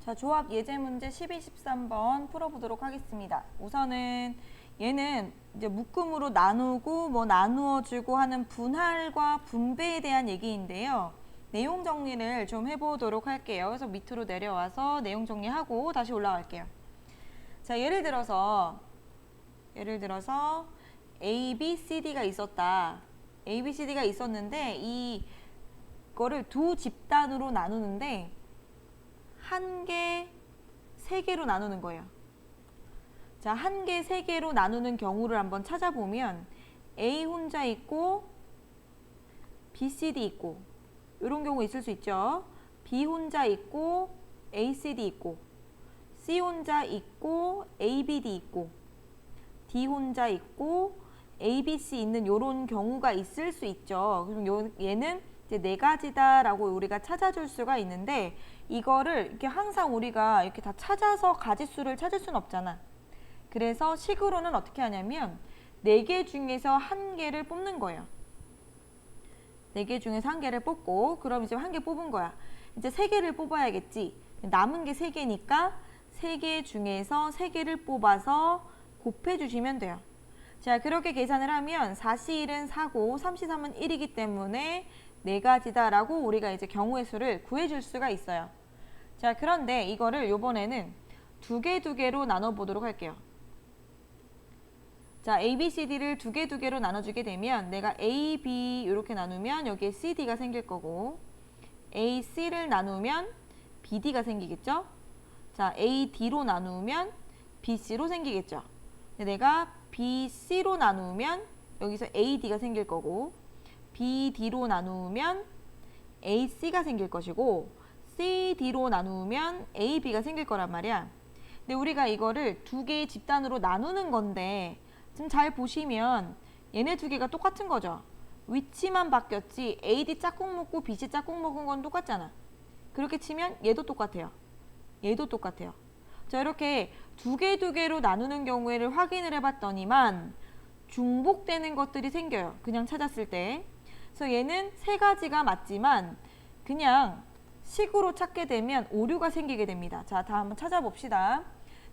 자, 조합 예제 문제 12, 13번 풀어보도록 하겠습니다. 우선은 얘는 이제 묶음으로 나누고 나누어주고 하는 분할과 분배에 대한 얘기인데요. 내용 정리를 좀 해보도록 할게요. 그래서 밑으로 내려와서 내용 정리하고 다시 올라갈게요. 자, 예를 들어서 A, B, C, D가 있었다. A, B, C, D가 있었는데 이거를 두 집단으로 나누는데 한 개, 세 개로 나누는 거예요. 자, 한 개, 세 개로 나누는 경우를 한번 찾아보면 A 혼자 있고 B, C, D 있고 이런 경우 있을 수 있죠. B 혼자 있고 A, C, D 있고 C 혼자 있고 A, B, D 있고 D 혼자 있고 A, B, C 있는 이런 경우가 있을 수 있죠. 그럼 얘는 이제 네 가지다라고 우리가 찾아줄 수가 있는데 이거를 이렇게 항상 우리가 이렇게 다 찾아서 가지수를 찾을 수는 없잖아. 그래서 식으로는 어떻게 하냐면 4개 중에서 한 개를 뽑는 거예요. 4개 중에서 한 개를 뽑고 그럼 이제 한 개 뽑은 거야. 이제 3개를 뽑아야겠지. 남은 게 3개니까 3개 중에서 3개를 뽑아서 곱해주시면 돼요. 자, 그렇게 계산을 하면 4C1은 4고 3C3은 1이기 때문에 4가지다라고 우리가 이제 경우의 수를 구해줄 수가 있어요. 자, 그런데 이거를 요번에는 두 개로 나눠보도록 할게요. 자, A, B, C, D를 두 개로 나눠주게 되면 내가 A, B 이렇게 나누면 여기에 C, D가 생길 거고 A, C를 나누면 B, D가 생기겠죠? 자, A, D로 나누면 B, C로 생기겠죠? 내가 B, C로 나누면 여기서 A, D가 생길 거고 B, D로 나누면 A, C가 생길 것이고 C, D로 나누면 A, B가 생길 거란 말이야. 근데 우리가 이거를 두 개의 집단으로 나누는 건데 지금 잘 보시면 얘네 두 개가 똑같은 거죠. 위치만 바뀌었지 A, D 짝꿍 먹고 B, C 짝꿍 먹은 건 똑같잖아. 그렇게 치면 얘도 똑같아요. 얘도 똑같아요. 자, 이렇게 두 개로 나누는 경우에를 확인을 해봤더니만 중복되는 것들이 생겨요. 그냥 찾았을 때. 그래서 얘는 세 가지가 맞지만 그냥 식으로 찾게 되면 오류가 생기게 됩니다. 자, 다 한번 찾아봅시다.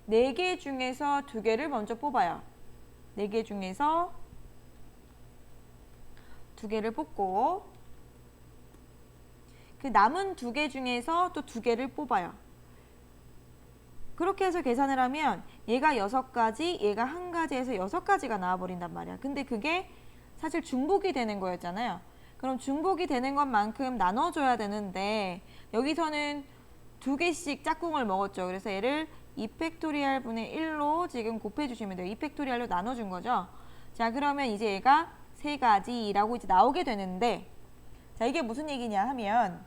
4개 중에서 2개를 먼저 뽑아요. 4개 중에서 2개를 뽑고 그 남은 2개 중에서 또 2개를 뽑아요. 그렇게 해서 계산을 하면 얘가 6가지, 얘가 1가지에서 6가지가 나와버린단 말이야. 근데 그게 사실 중복이 되는 거였잖아요. 그럼 중복이 되는 것만큼 나눠줘야 되는데 여기서는 2개씩 짝꿍을 먹었죠. 그래서 얘를 2팩토리얼 분의 1로 지금 곱해주시면 돼요. 2팩토리얼로 나눠준 거죠. 자, 그러면 이제 얘가 3가지라고 이제 나오게 되는데 자, 이게 무슨 얘기냐 하면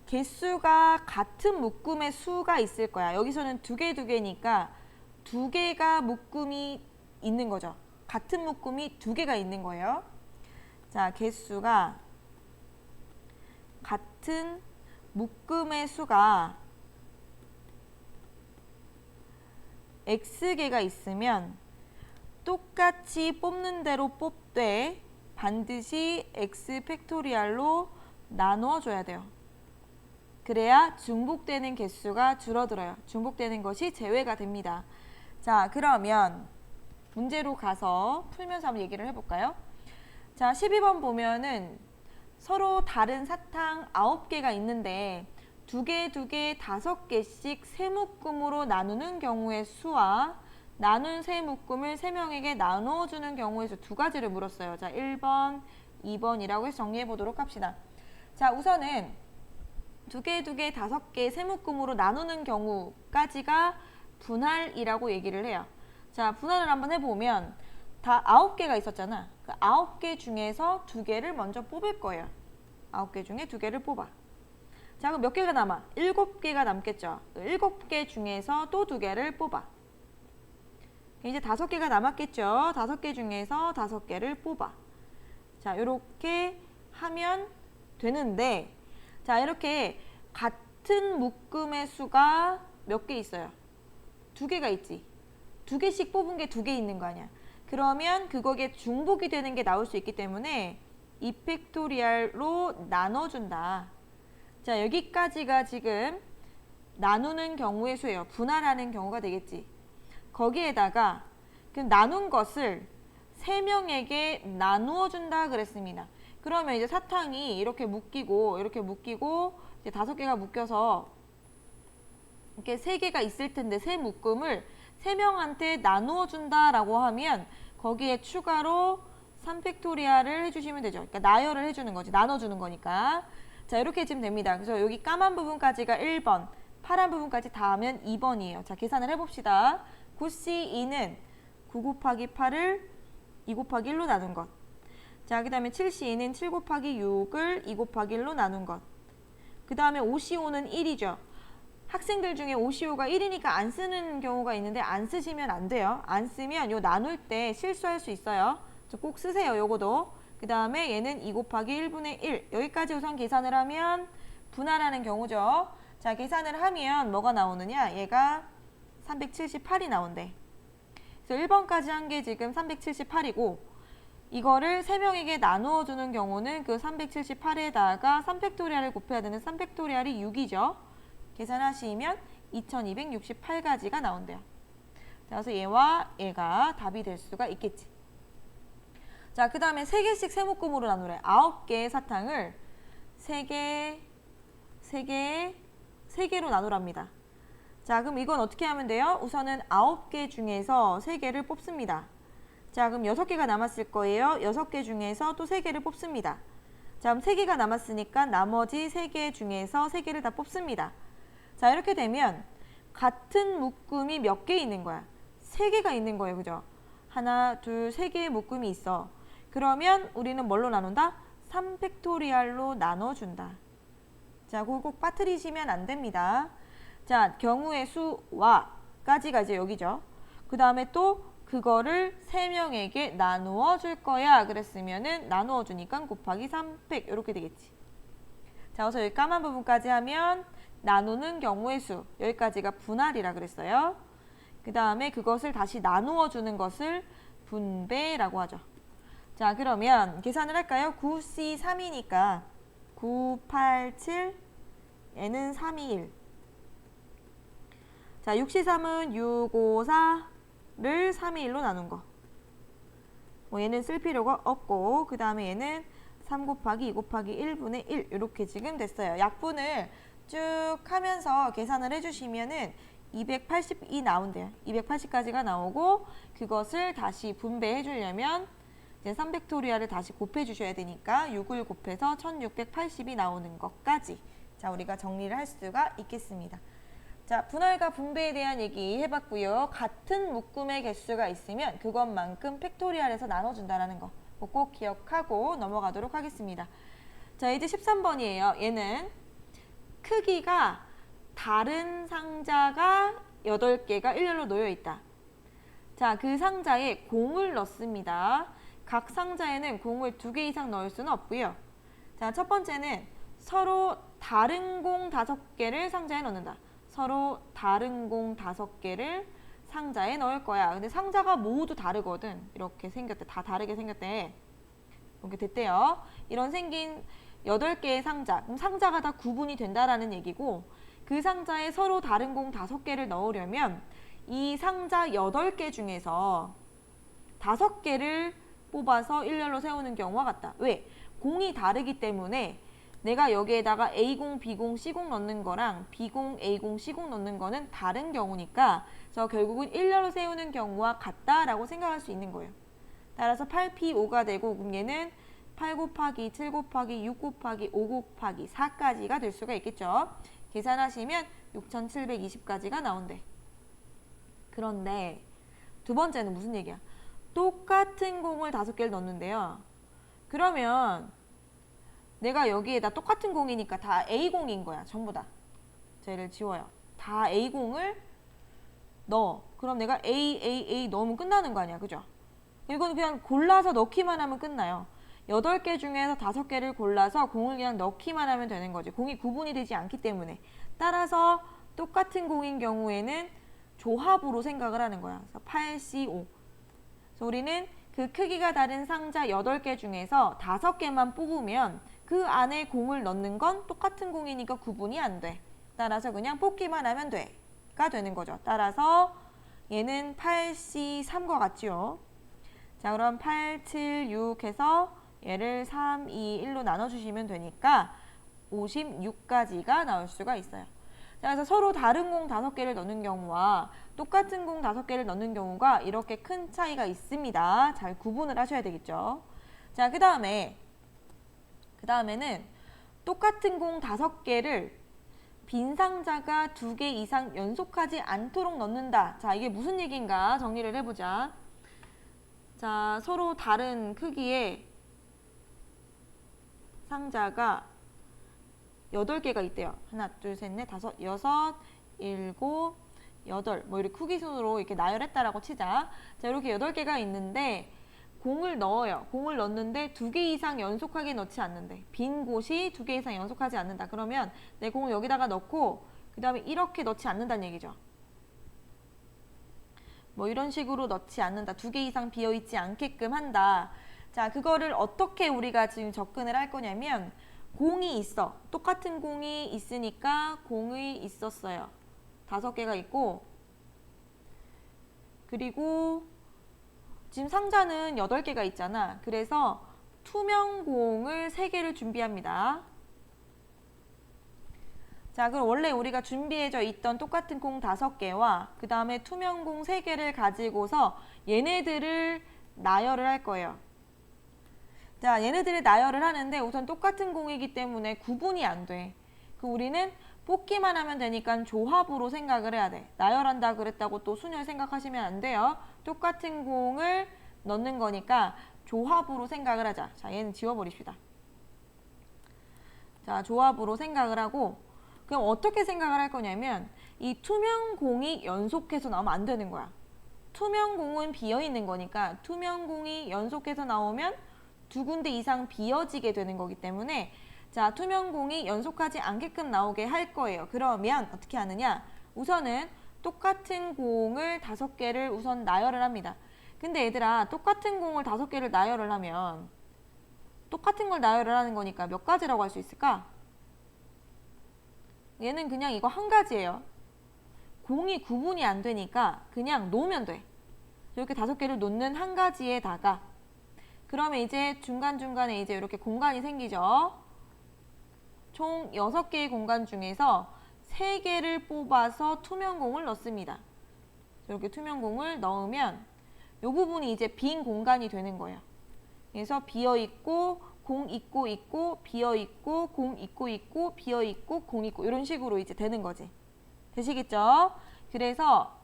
개수가 같은 묶음의 수가 있을 거야. 여기서는 2개니까 2개가 묶음이 있는 거죠. 같은 묶음이 2개가 있는 거예요. 자, 개수가 같은 묶음의 수가 X개가 있으면 똑같이 뽑는 대로 뽑되 반드시 X 팩토리얼로 나누어 줘야 돼요. 그래야 중복되는 개수가 줄어들어요. 중복되는 것이 제외가 됩니다. 자, 그러면 문제로 가서 풀면서 한번 얘기를 해볼까요? 자, 12번 보면은 서로 다른 사탕 9개가 있는데 2개, 5개씩 세 묶음으로 나누는 경우의 수와 나눈 세 묶음을 3명에게 나눠주는 경우의 수 2가지를 물었어요. 자, 1번, 2번이라고 해서 정리해 보도록 합시다. 자, 우선은 2개, 5개 세 묶음으로 나누는 경우까지가 분할이라고 얘기를 해요. 자, 분할을 한번 해보면 다 9개가 있었잖아. 그 9개 중에서 2개를 먼저 뽑을 거예요. 9개 중에 2개를 뽑아. 자, 그럼 몇 개가 남아? 7개가 남겠죠. 7개 중에서 또 2개를 뽑아. 이제 5개가 남았겠죠. 5개 중에서 5개를 뽑아. 자, 이렇게 하면 되는데 자, 이렇게 같은 묶음의 수가 몇 개 있어요? 2개가 있지. 2개씩 뽑은 게 2개 있는 거 아니야. 그러면 그거에 중복이 되는 게 나올 수 있기 때문에 2팩토리얼로 나눠준다. 자, 여기까지가 지금 나누는 경우의 수예요. 분할하는 경우가 되겠지. 거기에다가 그럼 나눈 것을 3명에게 나누어 준다 그랬습니다. 그러면 이제 사탕이 이렇게 묶이고 이제 5개가 묶여서 이렇게 3개가 있을 텐데 세 묶음을 3명한테 나누어 준다라고 하면 거기에 추가로 3팩토리얼을 해주시면 되죠. 그러니까 나열을 해주는 거지. 나눠주는 거니까. 자, 이렇게 해주면 됩니다. 그래서 여기 까만 부분까지가 1번, 파란 부분까지 다 하면 2번이에요. 자, 계산을 해봅시다. 9C2는 9 곱하기 8을 2 곱하기 1로 나눈 것. 자, 그 다음에 7C2는 7 곱하기 6을 2 곱하기 1로 나눈 것. 그 다음에 5CO5는 1이죠. 학생들 중에 5CO5가 1이니까 안 쓰는 경우가 있는데 안 쓰시면 안 돼요. 안 쓰면 요 나눌 때 실수할 수 있어요. 꼭 쓰세요. 요거도. 그 다음에 얘는 2 곱하기 1분의 1. 여기까지 우선 계산을 하면 분할하는 경우죠. 자, 계산을 하면 뭐가 나오느냐? 얘가 378이 나온대. 그래서 1번까지 한 게 지금 378이고 이거를 3명에게 나누어 주는 경우는 그 378에다가 3팩토리얼을 곱해야 되는 3팩토리얼이 6이죠. 계산하시면 2268가지가 나온대요. 그래서 얘와 얘가 답이 될 수가 있겠지. 자, 그 다음에 3개씩 세묶음으로 나누래. 9개의 사탕을 3개로 나누랍니다. 자, 그럼 이건 어떻게 하면 돼요? 우선은 9개 중에서 3개를 뽑습니다. 자, 그럼 6개가 남았을 거예요. 6개 중에서 또 3개를 뽑습니다. 자, 그럼 3개가 남았으니까 나머지 3개 중에서 3개를 다 뽑습니다. 자, 이렇게 되면 같은 묶음이 몇 개 있는 거야? 3개가 있는 거예요. 그죠? 하나, 둘, 3개의 묶음이 있어. 그러면 우리는 뭘로 나눈다? 3팩토리얼로 나눠준다. 자, 그거 꼭 빠뜨리시면 안 됩니다. 자, 경우의 수와까지가 이제 여기죠. 그 다음에 또 그거를 3명에게 나누어 줄 거야. 그랬으면은 나누어 주니까 곱하기 3팩 이렇게 되겠지. 자, 그래서 여기 까만 부분까지 하면 나누는 경우의 수. 여기까지가 분할이라 그랬어요. 그 다음에 그것을 다시 나누어 주는 것을 분배라고 하죠. 자, 그러면 계산을 할까요? 9C3이니까 9, 8, 7, 얘는 3, 2, 1. 자, 6C3은 6, 5, 4를 3, 2, 1로 나눈 거. 얘는 쓸 필요가 없고 그 다음에 얘는 3 곱하기 2 곱하기 1분의 1 이렇게 지금 됐어요. 약분을 쭉 하면서 계산을 해주시면은 282 나온대요. 280까지가 나오고 그것을 다시 분배해 주려면 이제 3팩토리얼을 다시 곱해 주셔야 되니까 6을 곱해서 1680이 나오는 것까지 자, 우리가 정리를 할 수가 있겠습니다. 자, 분할과 분배에 대한 얘기 해봤고요. 같은 묶음의 개수가 있으면 그것만큼 팩토리얼에서 나눠준다는 거 꼭 기억하고 넘어가도록 하겠습니다. 자, 이제 13번이에요. 얘는 크기가 다른 상자가 8개가 일렬로 놓여 있다. 자, 그 상자에 공을 넣습니다. 각 상자에는 공을 2개 이상 넣을 수는 없고요. 자, 첫 번째는 서로 다른 공 5개를 상자에 넣는다. 서로 다른 공 5개를 상자에 넣을 거야. 근데 상자가 모두 다르거든. 이렇게 생겼대. 다 다르게 생겼대. 이렇게 됐대요. 이런 생긴 8개의 상자. 그럼 상자가 다 구분이 된다라는 얘기고 그 상자에 서로 다른 공 5개를 넣으려면 이 상자 8개 중에서 5개를 뽑아서 일렬로 세우는 경우와 같다. 왜? 공이 다르기 때문에 내가 여기에다가 A공, B공, C공 넣는 거랑 B공, A공, C공 넣는 거는 다른 경우니까 저 결국은 일렬로 세우는 경우와 같다라고 생각할 수 있는 거예요. 따라서 8P5가 되고 그럼 얘는 8 곱하기 7 곱하기 6 곱하기 5 곱하기 4까지가 될 수가 있겠죠. 계산하시면 6720까지가 나온대. 그런데 두 번째는 무슨 얘기야? 똑같은 공을 5개를 넣는데요. 그러면 내가 여기에다 똑같은 공이니까 다 A공인 거야. 전부 다. 쟤를 지워요. 다 A공을 넣어. 그럼 내가 A 넣으면 끝나는 거 아니야. 그죠? 이건 그냥 골라서 넣기만 하면 끝나요. 8개 중에서 5개를 골라서 공을 그냥 넣기만 하면 되는 거지. 공이 구분이 되지 않기 때문에. 따라서 똑같은 공인 경우에는 조합으로 생각을 하는 거야. 그래서 8C5. 그래서 우리는 그 크기가 다른 상자 8개 중에서 5개만 뽑으면 그 안에 공을 넣는 건 똑같은 공이니까 구분이 안 돼. 따라서 그냥 뽑기만 하면 돼가 되는 거죠. 따라서 얘는 8C3과 같지요. 자, 그럼 8, 7, 6 해서 얘를 3, 2, 1로 나눠주시면 되니까 56가지가 나올 수가 있어요. 자, 그래서 서로 다른 공 5개를 넣는 경우와 똑같은 공 5개를 넣는 경우가 이렇게 큰 차이가 있습니다. 잘 구분을 하셔야 되겠죠. 자, 그 다음에는 똑같은 공 5개를 빈 상자가 2개 이상 연속하지 않도록 넣는다. 자, 이게 무슨 얘기인가 정리를 해보자. 자, 서로 다른 크기의 상자가 8개가 있대요. 하나, 둘, 셋, 넷, 다섯, 여섯, 일곱, 여덟. 뭐 이렇게 크기 순으로 이렇게 나열했다라고 치자. 자, 이렇게 8개가 있는데 공을 넣어요. 공을 넣는데 2개 이상 연속하게 넣지 않는데. 빈 곳이 2개 이상 연속하지 않는다. 그러면 내 공을 여기다가 넣고 그 다음에 이렇게 넣지 않는다는 얘기죠. 뭐 이런 식으로 넣지 않는다. 2개 이상 비어있지 않게끔 한다. 자, 그거를 어떻게 우리가 지금 접근을 할 거냐면 공이 있어. 똑같은 공이 있으니까 공이 있었어요. 5개가 있고 그리고 지금 상자는 8개가 있잖아. 그래서 투명 공을 3개를 준비합니다. 자, 그럼 원래 우리가 준비해져 있던 똑같은 공 5개와 그 다음에 투명 공 3개를 가지고서 얘네들을 나열을 할 거예요. 자, 얘네들을 나열을 하는데 우선 똑같은 공이기 때문에 구분이 안 돼. 그 우리는 뽑기만 하면 되니까 조합으로 생각을 해야 돼. 나열한다 그랬다고 또 순열 생각하시면 안 돼요. 똑같은 공을 넣는 거니까 조합으로 생각을 하자. 자, 얘는 지워버립시다. 자, 조합으로 생각을 하고 그럼 어떻게 생각을 할 거냐면 이 투명 공이 연속해서 나오면 안 되는 거야. 투명 공은 비어있는 거니까 투명 공이 연속해서 나오면 2군데 이상 비어지게 되는 거기 때문에 자, 투명 공이 연속하지 않게끔 나오게 할 거예요. 그러면 어떻게 하느냐? 우선은 똑같은 공을 5개를 우선 나열을 합니다. 근데 얘들아, 똑같은 공을 5개를 나열을 하면 똑같은 걸 나열을 하는 거니까 몇 가지라고 할 수 있을까? 얘는 그냥 이거 한 가지예요. 공이 구분이 안 되니까 그냥 놓으면 돼. 이렇게 5개를 놓는 한 가지에다가 그러면 이제 중간중간에 이제 이렇게 공간이 생기죠. 총 6개의 공간 중에서 3개를 뽑아서 투명공을 넣습니다. 이렇게 투명공을 넣으면 이 부분이 이제 빈 공간이 되는 거예요. 그래서 비어있고 공 있고 비어있고 공 있고 비어있고 공 있고 이런 식으로 이제 되는 거지. 되시겠죠? 그래서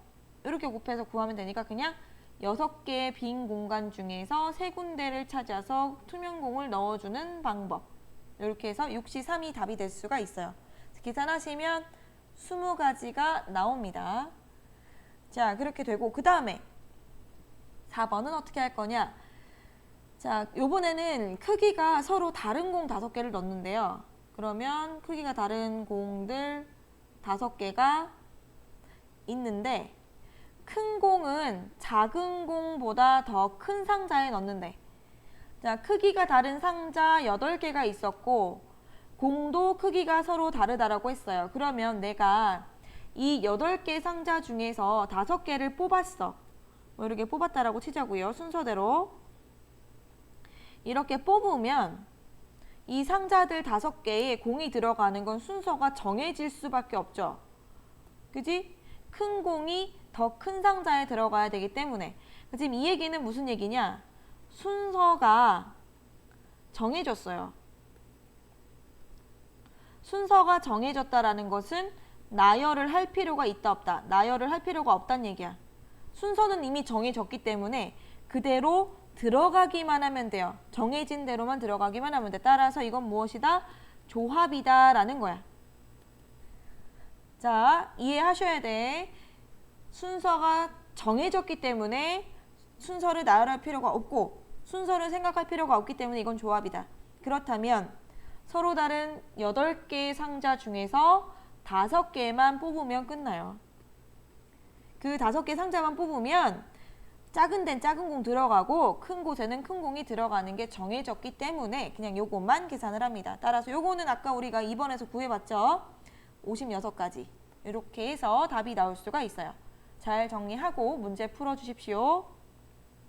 이렇게 곱해서 구하면 되니까 그냥 6개의 빈 공간 중에서 3군데를 찾아서 투명공을 넣어주는 방법. 이렇게 해서 6C3이 답이 될 수가 있어요. 계산하시면 20가지가 나옵니다. 자, 그렇게 되고 그 다음에 4번은 어떻게 할 거냐? 자, 요번에는 크기가 서로 다른 공 5개를 넣는데요. 그러면 크기가 다른 공들 5개가 있는데 큰 공은 작은 공보다 더 큰 상자에 넣는데 자, 크기가 다른 상자 8개가 있었고 공도 크기가 서로 다르다라고 했어요. 그러면 내가 이 8개 상자 중에서 5개를 뽑았어. 뭐 이렇게 뽑았다라고 치자고요. 순서대로. 이렇게 뽑으면 이 상자들 5개에 공이 들어가는 건 순서가 정해질 수밖에 없죠. 그지? 큰 공이 더 큰 상자에 들어가야 되기 때문에 지금 이 얘기는 무슨 얘기냐? 순서가 정해졌어요. 순서가 정해졌다라는 것은 나열을 할 필요가 있다 없다. 나열을 할 필요가 없다는 얘기야. 순서는 이미 정해졌기 때문에 그대로 들어가기만 하면 돼요. 정해진 대로만 들어가기만 하면 돼. 따라서 이건 무엇이다? 조합이다 라는 거야. 자, 이해하셔야 돼. 순서가 정해졌기 때문에 순서를 나열할 필요가 없고 순서를 생각할 필요가 없기 때문에 이건 조합이다. 그렇다면 서로 다른 8개의 상자 중에서 5개만 뽑으면 끝나요. 그 5개 상자만 뽑으면 작은 데는 작은 공 들어가고 큰 곳에는 큰 공이 들어가는 게 정해졌기 때문에 그냥 요것만 계산을 합니다. 따라서 요거는 아까 우리가 2번에서 구해봤죠. 56가지. 이렇게 해서 답이 나올 수가 있어요. 잘 정리하고 문제 풀어주십시오.